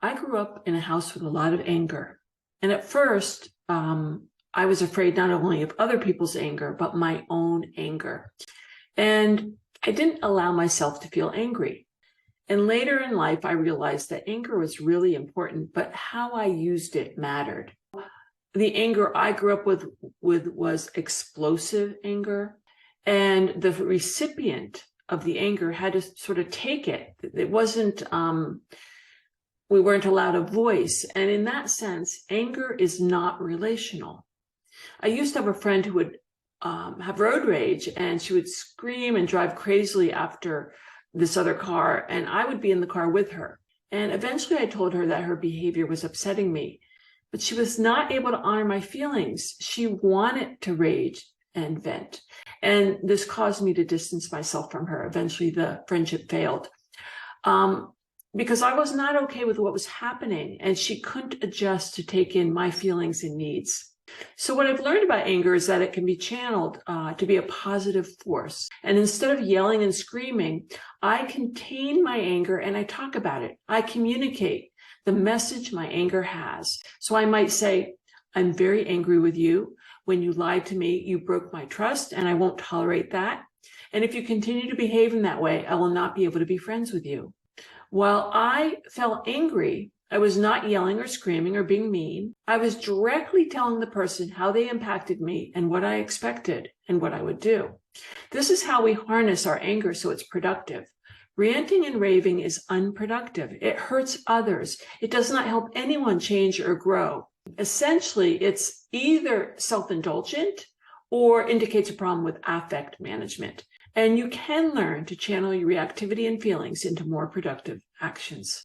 I grew up in a house with a lot of anger. And at first, I was afraid not only of other people's anger, but my own anger. And I didn't allow myself to feel angry. And later in life, I realized that anger was really important, but how I used it mattered. The anger I grew up with was explosive anger, and the recipient of the anger had to sort of take it. It wasn't, we weren't allowed a voice. And in that sense, anger is not relational. I used to have a friend who would have road rage, and she would scream and drive crazily after this other car, and I would be in the car with her. And eventually I told her that her behavior was upsetting me, but she was not able to honor my feelings. She wanted to rage and vent. And this caused me to distance myself from her. Eventually the friendship failed because I was not okay with what was happening, and she couldn't adjust to take in my feelings and needs. So what I've learned about anger is that it can be channeled to be a positive force. And instead of yelling and screaming, I contain my anger and I talk about it. I communicate the message my anger has. So I might say, I'm very angry with you. When you lied to me, you broke my trust, and I won't tolerate that. And if you continue to behave in that way, I will not be able to be friends with you. While I felt angry, I was not yelling or screaming or being mean. I was directly telling the person how they impacted me and what I expected and what I would do. This is how we harness our anger so it's productive. Ranting and raving is unproductive. It hurts others. It does not help anyone change or grow. Essentially, it's either self-indulgent or indicates a problem with affect management. And you can learn to channel your reactivity and feelings into more productive actions.